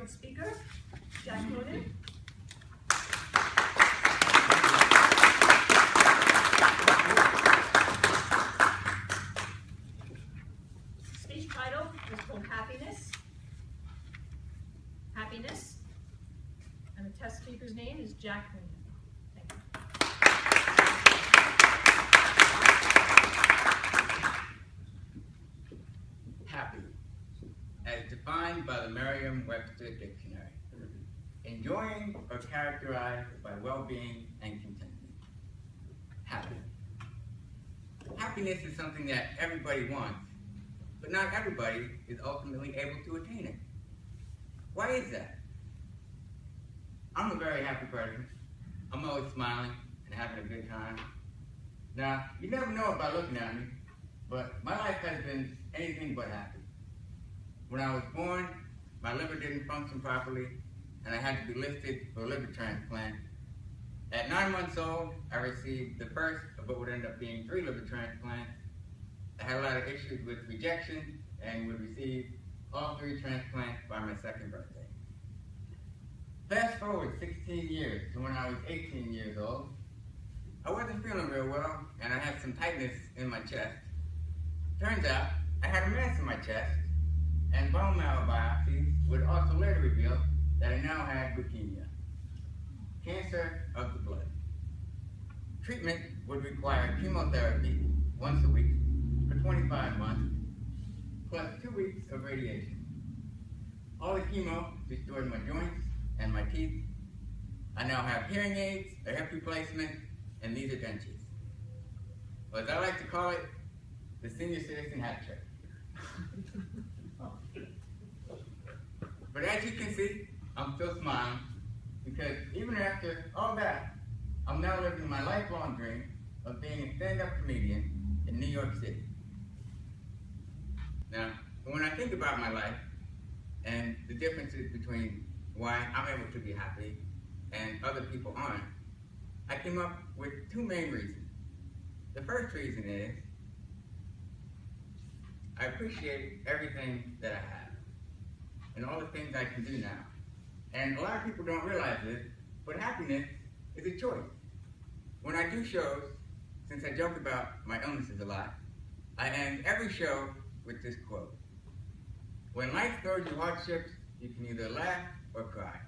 invited speaker, Jack Cloonan. Speech title is called Happiness. Happiness. And the test speaker's name is Jack Cloonan. Thank you. Happy, as defined by the Merriam-Webster Dictionary, enjoying or characterized by well-being and contentment. Happy. Happiness is something that everybody wants, but not everybody is ultimately able to attain it. Why is that? I'm a very happy person. I'm always smiling and having a good time. Now, you never know it by looking at me, but my life has been anything but happy. When I was born, my liver didn't function properly, and I had to be listed for a liver transplant. At 9 months old, I received the first of what would end up being 3 liver transplants. I had a lot of issues with rejection and would receive all 3 transplants by my 2nd birthday. Fast forward 16 years to when I was 18 years old. I wasn't feeling real well, and I had some tightness in my chest. Turns out, I had a mass in my chest, and bone marrow biopsies would also later reveal that I now had leukemia, cancer of the blood. Treatment would require chemotherapy once a week for 25 months, plus 2 weeks of radiation. All the chemo destroyed my joints and my teeth. I now have hearing aids, a hip replacement, and these are dentures. Or as I like to call it, the senior citizen hat trick. But as you can see, I'm still smiling, because even after all that, I'm now living my lifelong dream of being a stand-up comedian in New York City. Now, when I think about my life and the differences between why I'm able to be happy and other people aren't, I came up with 2 main reasons. The first reason is I appreciate everything that I have and all the things I can do now. And a lot of people don't realize this, but happiness is a choice. When I do shows, since I joke about my illnesses a lot, I end every show with this quote. When life throws you hardships, you can either laugh or cry.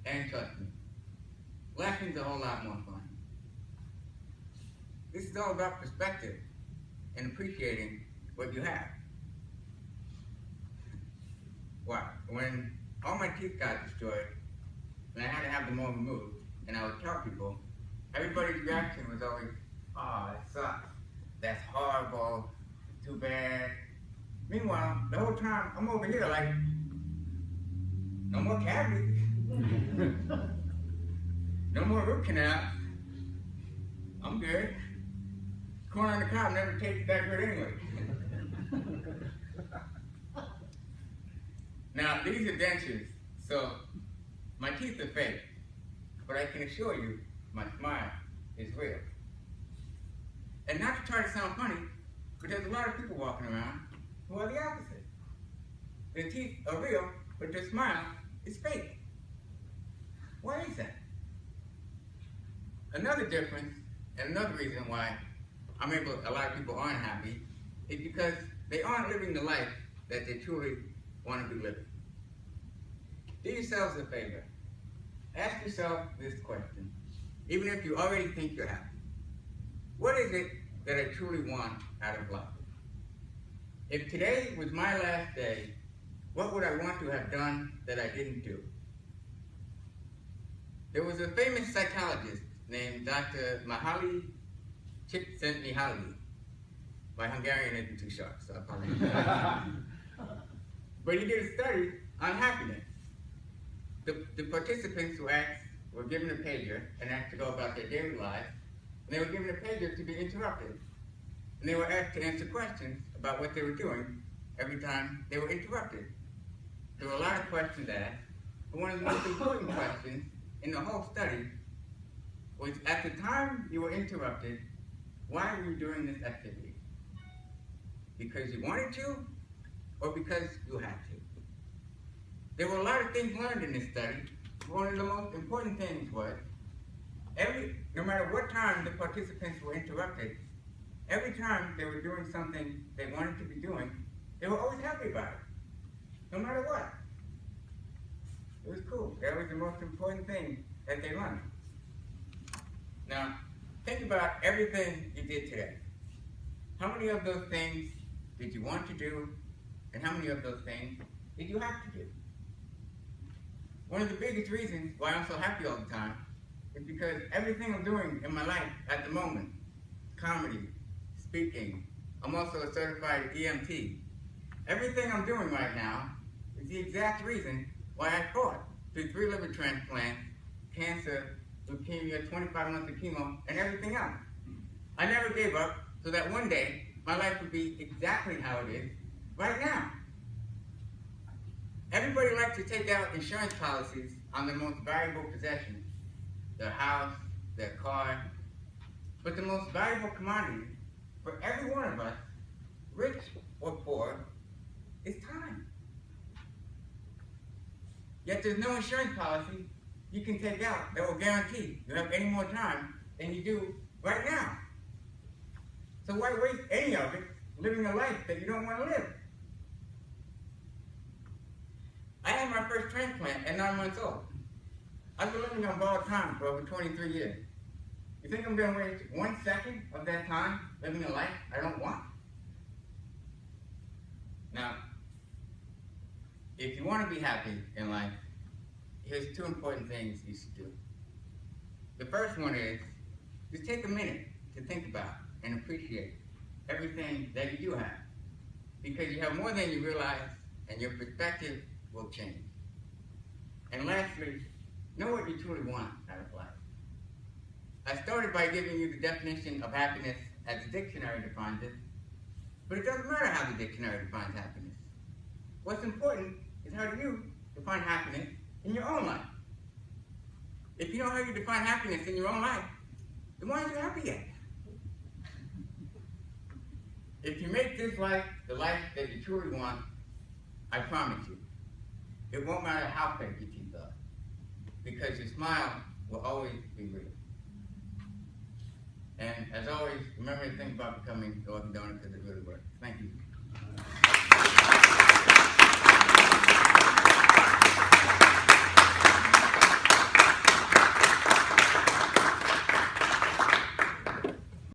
And trust me, laughing's a whole lot more fun. This is all about perspective and appreciating what you have. Wow, when all my teeth got destroyed, and I had to have them all removed, and I would tell people, everybody's reaction was always, "Oh, that sucks. That's horrible. Too bad." Meanwhile, the whole time, I'm over here like, no more cavities. No more root canal. I'm good. Corn on the cob never tasted that good anyway. Now, these are dentures, so my teeth are fake, but I can assure you, my smile is real. And not to try to sound funny, but there's a lot of people walking around who are the opposite. Their teeth are real, but their smile is fake. Why is that? Another difference, and another reason why a lot of people aren't happy, is because they aren't living the life that they truly want to be living. Do yourselves a favor. Ask yourself this question, even if you already think you're happy. What is it that I truly want out of life? If today was my last day, what would I want to have done that I didn't do? There was a famous psychologist named Dr. Mihaly Csikszentmihalyi. My Hungarian isn't too sharp, so I apologize. But he did a study on happiness. The participants were given a pager and asked to go about their daily lives, and they were given a pager to be interrupted. And they were asked to answer questions about what they were doing every time they were interrupted. There were a lot of questions asked, but one of the most important questions in the whole study was, at the time you were interrupted, why were you doing this activity? Because you wanted to, or because you had to? There were a lot of things learned in this study. One of the most important things was, no matter what time the participants were interrupted, every time they were doing something they wanted to be doing, they were always happy about it, no matter what. It was cool. That was the most important thing that they learned. Now, think about everything you did today. How many of those things did you want to do, and how many of those things did you have to do? One of the biggest reasons why I'm so happy all the time is because everything I'm doing in my life at the moment, comedy, speaking, I'm also a certified EMT. Everything I'm doing right now is the exact reason why I fought through 3 liver transplants, cancer, leukemia, 25 months of chemo, and everything else. I never gave up so that one day my life would be exactly how it is right now. Everybody likes to take out insurance policies on their most valuable possessions, their house, their car, but the most valuable commodity for every one of us, rich or poor, is time. Yet there's no insurance policy you can take out that will guarantee you have any more time than you do right now. So why waste any of it living a life that you don't want to live? I had my first transplant at 9 months old. I've been living on borrowed time for over 23 years. You think I'm going to waste 1 second of that time living a life I don't want? Now, if you want to be happy in life, here's 2 important things you should do. The first one is, just take a minute to think about and appreciate everything that you do have. Because you have more than you realize, and your perspective will change. And lastly, know what you truly want out of life. I started by giving you the definition of happiness as the dictionary defines it, but it doesn't matter how the dictionary defines happiness. What's important is how do you define happiness in your own life. If you know how you define happiness in your own life, then why aren't you happy yet? If you make this life the life that you truly want, I promise you, it won't matter how fake your teeth are, because your smile will always be real. And as always, remember to think about becoming the orthodontist because it really works. Thank you.